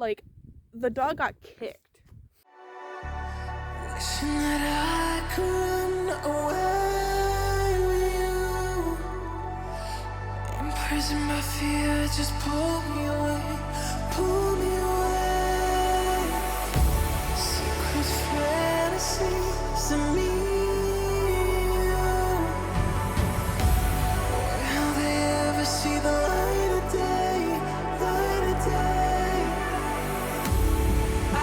like, the dog got kicked. Wishing that I could run away with you. Imprisoned by fear, just pull me away, pull me away. Secret fantasies of me. Will they ever see the light of day, light of day? I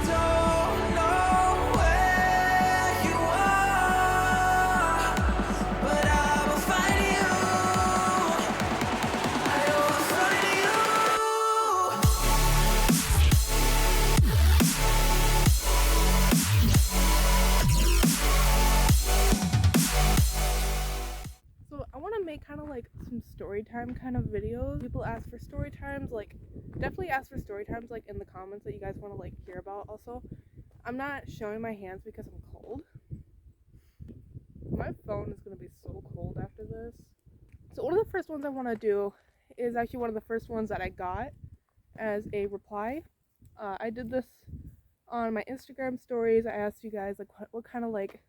don't know where you are, but I will find you. I will find you. So I want to make kind of like some story time kind of videos. People ask for story times, like definitely ask for story times like in the comments that you guys want to like hear about. Also, I'm not showing my hands because I'm cold. My phone is going to be so cold after this. So one of the first ones I want to do is actually one of the first ones that I got as a reply. I did this on my Instagram stories. I asked you guys like what kind of like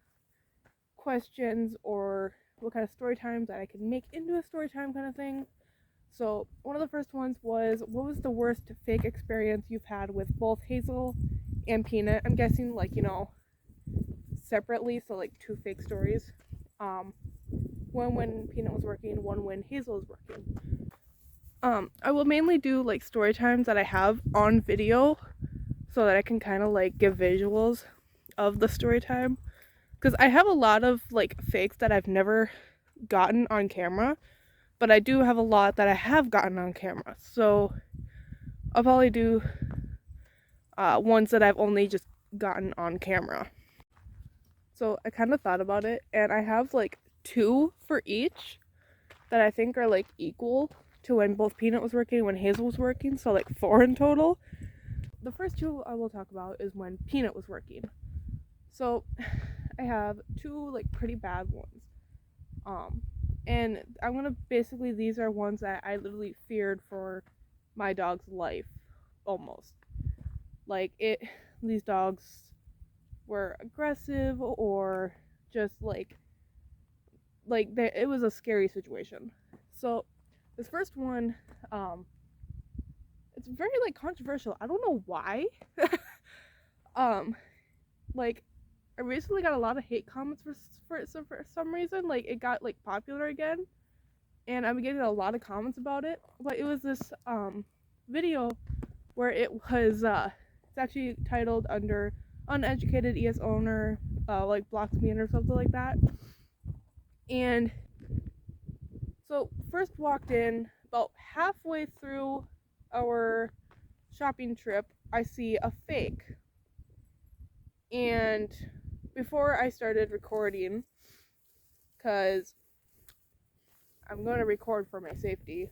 questions or what kind of story times that I could make into a story time kind of thing. So one of the first ones was, what was the worst fake experience you've had with both Hazel and Peanut? I'm guessing like, you know, separately, so like two fake stories. One when Peanut was working, one when Hazel was working. I will mainly do like story times that I have on video so that I can kind of like give visuals of the story time. Because I have a lot of like fakes that I've never gotten on camera, but I do have a lot that I have gotten on camera. So I'll probably do ones that I've only just gotten on camera. So I kind of thought about it, and I have like 2 for each that I think are like equal to when both Peanut was working and when Hazel was working, so like 4 in total. The first 2 I will talk about is when Peanut was working. So I have 2 like pretty bad ones. And I'm gonna basically, these are ones that I literally feared for my dog's life, almost. Like these dogs were aggressive or just it was a scary situation. So this first one, it's very like controversial. I don't know why. Like I recently got a lot of hate comments for some reason. Like it got like popular again, and I'm getting a lot of comments about it. But it was this video where it was it's actually titled under uneducated ES owner like blocks me in or something like that. And so first walked in, about halfway through our shopping trip, I see a fake. And before I started recording, because I'm going to record for my safety,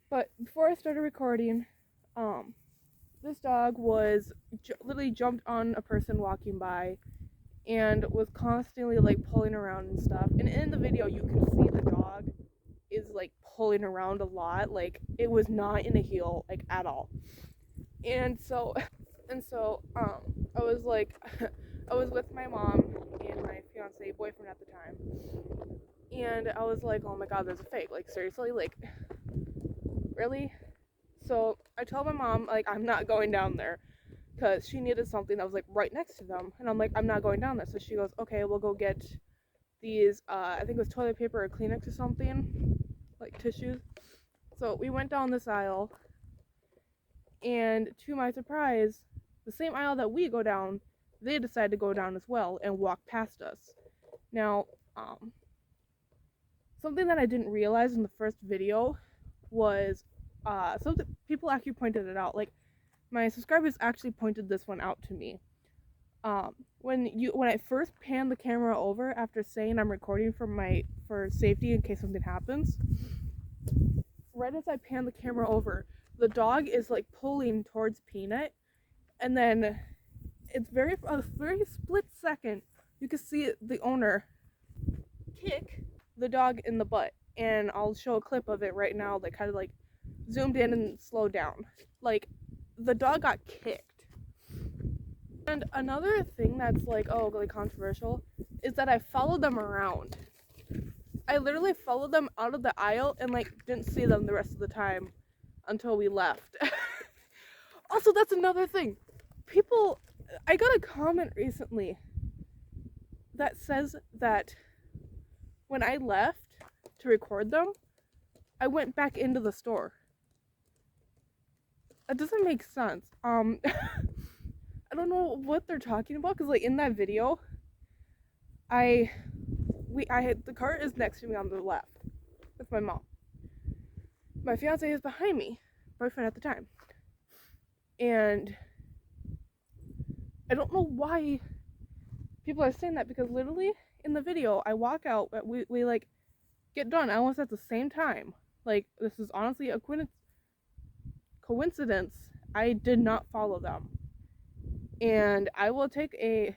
but before I started recording, this dog was literally jumped on a person walking by and was constantly like pulling around and stuff. And in the video you can see the dog is like pulling around a lot. Like it was not in a heel like at all. And so I was like I was with my mom and my fiance boyfriend at the time, and I was like, oh my god, there's a fake, like seriously, like really? So I told my mom like I'm not going down there, because she needed something that was like right next to them, and I'm like, I'm not going down there. So she goes, okay, we'll go get these I think it was toilet paper or Kleenex or something, like tissues. So we went down this aisle, and to my surprise, the same aisle that we go down, they decided to go down as well and walk past us. Now something that I didn't realize in the first video was some people actually pointed it out. Like my subscribers actually pointed this one out to me. When I first panned the camera over after saying I'm recording for safety in case something happens, right as I pan the camera over, the dog is like pulling towards Peanut, and then it's a very split second you can see the owner kick the dog in the butt, and I'll show a clip of it right now that kind of like zoomed in and slowed down. Like, the dog got kicked. And another thing that's like, oh, really controversial is that I followed them around. I literally followed them out of the aisle and like didn't see them the rest of the time until we left. Also, that's another thing. People, I got a comment recently that says that when I left to record them, I went back into the store. That doesn't make sense. I don't know what they're talking about, because like in that video, I had the cart is next to me on the left with my mom. My fiance is behind me, boyfriend at the time, and I don't know why people are saying that, because literally in the video I walk out, we like get done almost at the same time. Like, this is honestly a coincidence. I did not follow them, and I will take a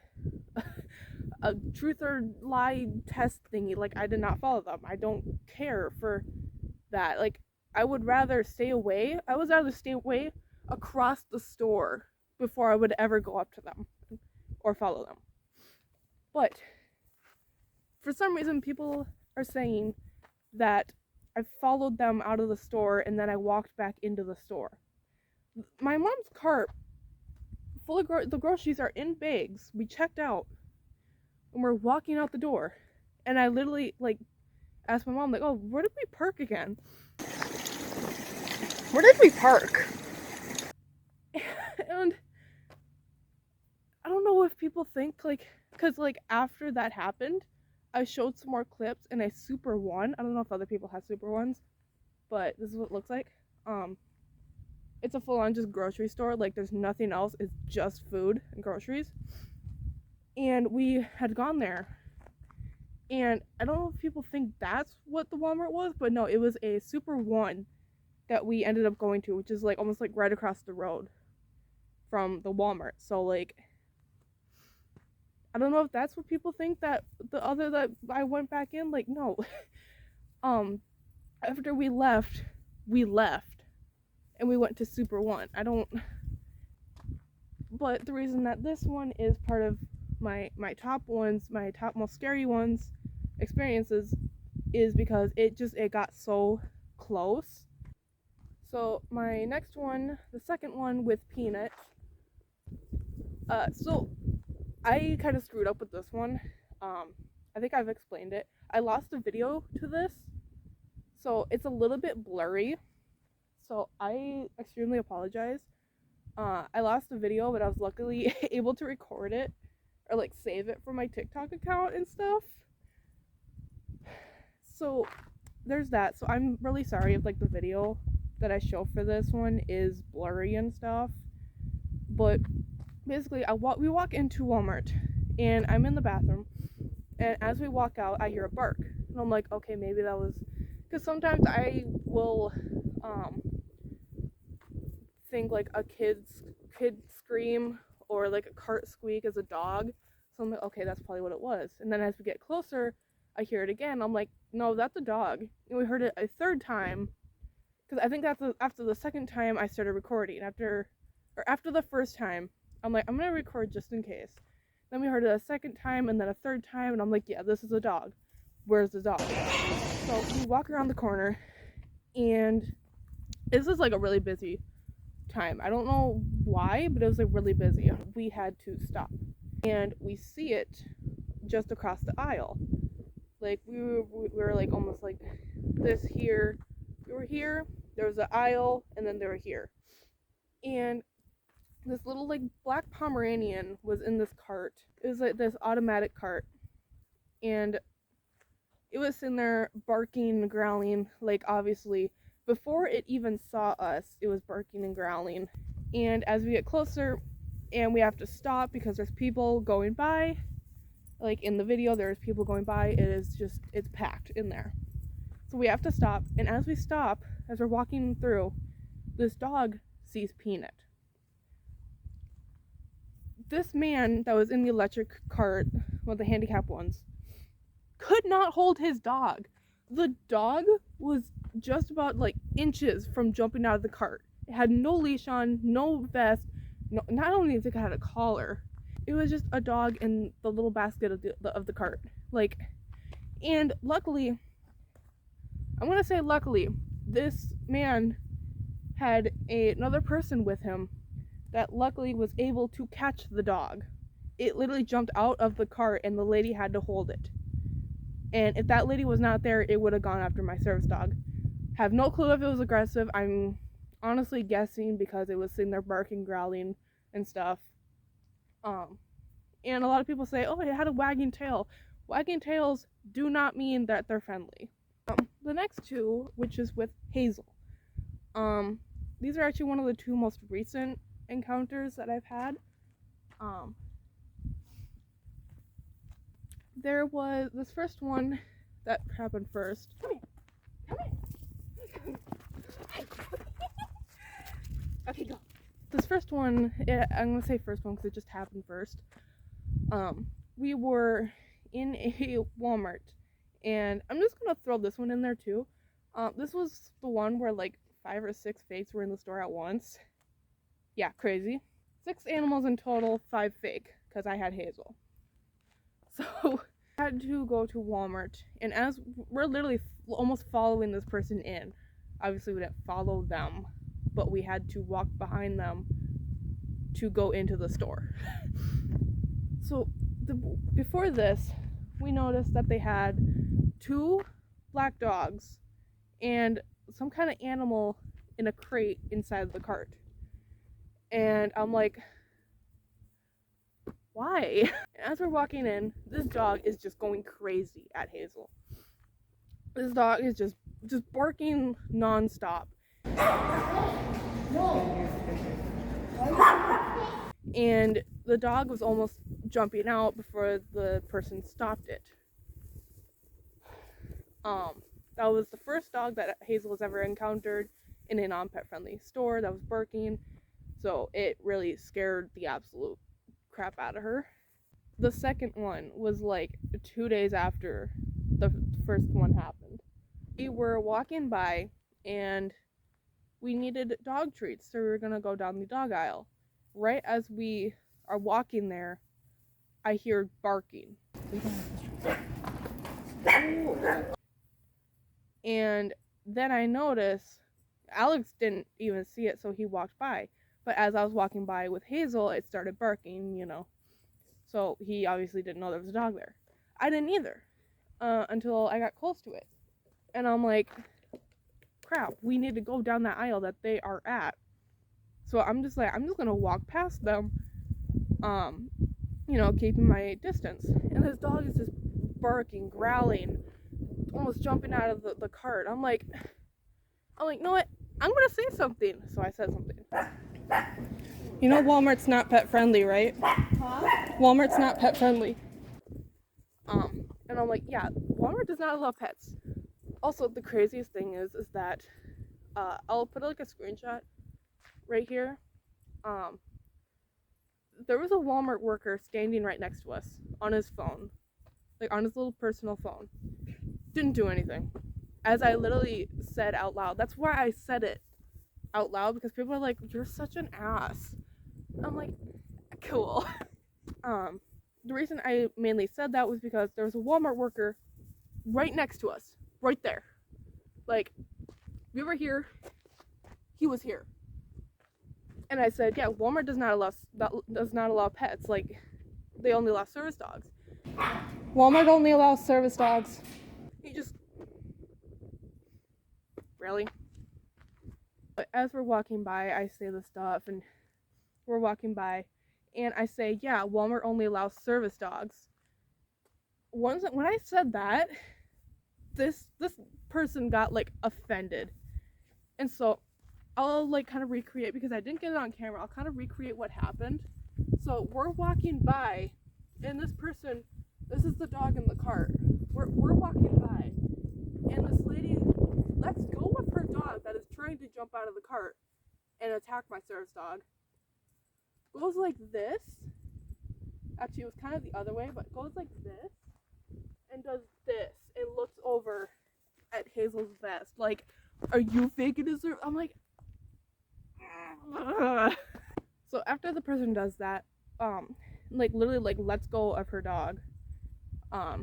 truth or lie test thingy. Like, I did not follow them. I don't care for that. Like, I would rather stay away. I would rather stay away across the store before I would ever go up to them or follow them. But for some reason, people are saying that I followed them out of the store and then I walked back into the store. My mom's cart full of the groceries are in bags. We checked out and we're walking out the door, and I literally like asked my mom, like, oh, where did we park again? Where did we park? And I don't know if people think, like, because like after that happened, I showed some more clips and I super one. I don't know if other people have super ones, but this is what it looks like. It's a full-on just grocery store. Like, there's nothing else. It's just food and groceries. And we had gone there, and I don't know if people think that's what the Walmart was, but no, it was a Super One that we ended up going to, which is like almost like right across the road from the Walmart. So like, I don't know if that's what people think, that the other that I went back in. Like, no. After we left and we went to Super One. But the reason that this one is part of my top ones, my top most scary ones experiences, is because it got so close. So my next one, the second one with Peanut, so I kind of screwed up with this one. I think I've explained it. I lost a video to this, so it's a little bit blurry, so I extremely apologize. I lost a video, but I was luckily able to record it or like save it for my TikTok account and stuff. So there's that. So I'm really sorry if like the video that I show for this one is blurry and stuff. But basically, we walk into Walmart and I'm in the bathroom, and as we walk out, I hear a bark, and I'm like, okay, maybe that was, because sometimes I will think like a kid scream or like a cart squeak as a dog. So I'm like, okay, that's probably what it was. And then as we get closer, I hear it again. I'm like, no, that's a dog. And we heard it a third time, because I think that's after the second time I started recording. After the first time, I'm like, I'm gonna record just in case. Then we heard it a second time and then a third time, and I'm like, yeah, this is a dog. Where's the dog? So we walk around the corner, and this is like a really busy time. I don't know why, but it was like really busy. We had to stop, and we see it just across the aisle. Like we were like almost like this here. We were here, there was an aisle, and then they were here. And this little like black pomeranian was in this cart. It was like this automatic cart, and it was sitting there barking and growling. Like, obviously before it even saw us, it was barking and growling. And as we get closer and we have to stop because there's people going by, like in the video there's people going by, it's packed in there. So we have to stop, and as we stop, as we're walking through, this dog sees Peanut. This man that was in the electric cart, one of the handicapped ones, could not hold his dog. The dog was just about like inches from jumping out of the cart. It had no leash on, no vest. No, not only did it have a collar, it was just a dog in the little basket of the cart. Like, and luckily, I'm gonna say luckily, this man had another person with him that luckily was able to catch the dog. It literally jumped out of the cart and the lady had to hold it. And if that lady was not there, it would have gone after my service dog. Have no clue if it was aggressive. I'm honestly guessing because it was sitting there barking, growling, and stuff. And a lot of people say, oh, it had a wagging tail. Wagging tails do not mean that they're friendly. The next two, which is with Hazel. These are actually one of the two most recent encounters that I've had. There was this first one that happened first. Come here. Okay, go. This first one, I'm gonna say first one because it just happened first. We were in a Walmart, and I'm just gonna throw this one in there too. This was the one where like 5 or 6 fakes were in the store at once. Yeah, crazy. 6 animals in total, 5 fake, because I had Hazel. So I had to go to Walmart, and as we're literally almost following this person in, obviously we didn't follow them, but we had to walk behind them to go into the store. So before this, we noticed that they had 2 black dogs and some kind of animal in a crate inside the cart. And I'm like, why? And as we're walking in, this dog is just going crazy at Hazel. This dog is just barking nonstop. And the dog was almost jumping out before the person stopped it. That was the first dog that Hazel has ever encountered in a non-pet friendly store that was barking, so it really scared the absolute crap out of her. The second one was like 2 days after the first one happened. We were walking by and we needed dog treats, so we were gonna go down the dog aisle. Right as we are walking there, I hear barking. And then I notice Alex didn't even see it, so he walked by. But as I was walking by with Hazel, it started barking, you know. So he obviously didn't know there was a dog there. I didn't either, until I got close to it. And I'm like, crap, we need to go down that aisle that they are at. So I'm just gonna walk past them, you know, keeping my distance. And this dog is just barking, growling, almost jumping out of the cart. I'm like, you know what? I'm gonna say something. So I said something. You know Walmart's not pet friendly, right? Huh? Walmart's not pet friendly. And I'm like, yeah, Walmart does not allow pets. Also, the craziest thing is that I'll put like a screenshot right here. There was a Walmart worker standing right next to us on his phone, like on his little personal phone. Didn't do anything. As I literally said out loud. That's why I said it out loud, because people are like, you're such an ass. I'm like, cool. The reason I mainly said that was because there was a Walmart worker right next to us, right there. Like, we were here, he was here. And I said, yeah, Walmart does not allow pets. Like, they only allow service dogs. Walmart only allows service dogs. He just, really? But as we're walking by, I say this stuff, and we're walking by, and I say, yeah, Walmart only allows service dogs. When I said that, this person got like offended. And so I'll like kind of recreate, because I didn't get it on camera, I'll kind of recreate what happened. So we're walking by, and this is the dog in the cart. We're walking by, and this lady lets go of her dog that is trying to jump out of the cart and attack my service dog. Goes like this. Actually, it was kind of the other way, but goes like this and does this and looks over at Hazel's vest. Like, are you faking his? I'm like, ugh. So after the person does that, like literally like lets go of her dog, I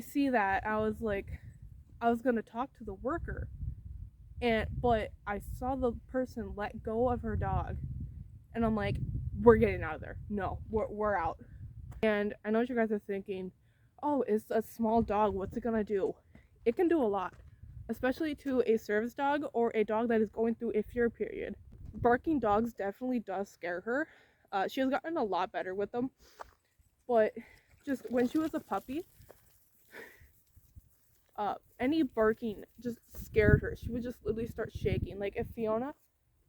see that. I was like, I was gonna talk to the worker, but I saw the person let go of her dog, and I'm like, we're getting out of there. No, we're out. And I know what you guys are thinking, oh, it's a small dog, what's it gonna do? It can do a lot, especially to a service dog or a dog that is going through a fear period. Barking dogs definitely does scare her. She has gotten a lot better with them, but just when she was a puppy, any barking just scared her. She would just literally start shaking. Like if Fiona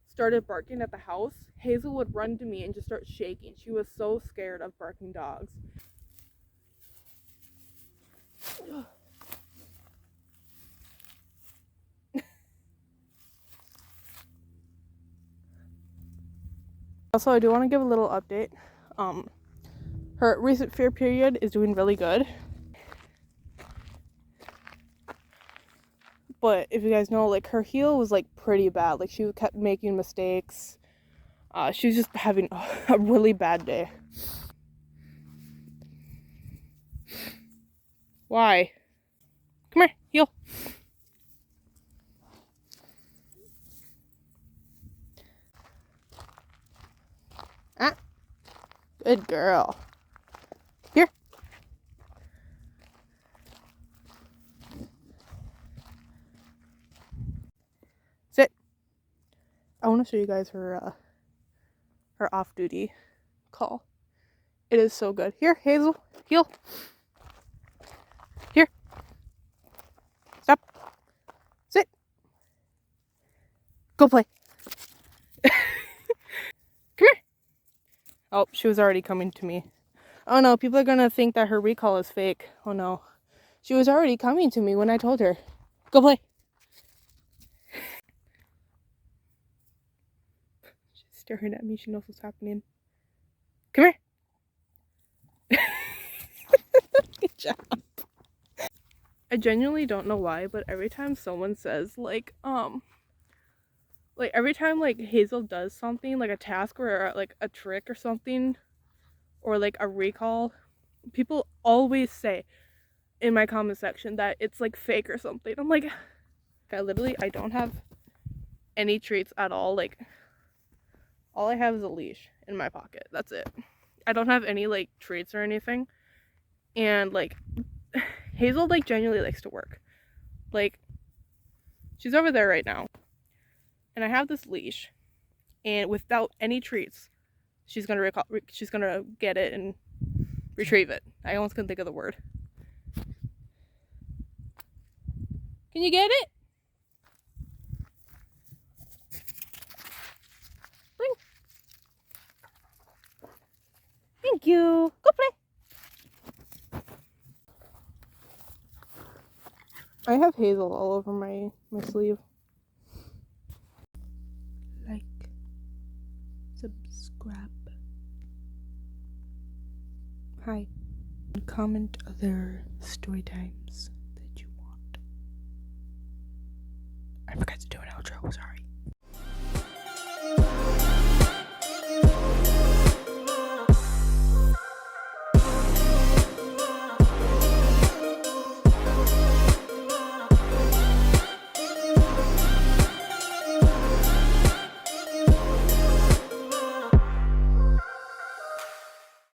started barking at the house, Hazel would run to me and just start shaking. She was so scared of barking dogs. Also, I do want to give a little update. Her recent fear period is doing really good. But if you guys know, like her heel was like pretty bad. Like she kept making mistakes. She was just having a really bad day. Why? Come here, heel. Ah, good girl. Here. Sit. I want to show you guys her off-duty call. It is so good. Here, Hazel, heel. Here. Stop. Sit. Go play. Come here. Oh, she was already coming to me. Oh no, people are gonna think that her recall is fake. Oh no. She was already coming to me when I told her. Go play. She's staring at me. She knows what's happening. Come here. Good job. I genuinely don't know why, but every time someone says like every time like Hazel does something like a task or like a trick or something or like a recall, people always say in my comment section that it's like fake or something. I'm like, I don't have any treats at all. Like all I have is a leash in my pocket. That's it. I don't have any like treats or anything. And like Hazel like genuinely likes to work. Like she's over there right now. And I have this leash, and without any treats, she's gonna get it and retrieve it. I almost couldn't think of the word. Can you get it? Bring. Thank you. Go play. I have Hazel all over my sleeve. Like, subscribe. Hi. And comment other story times.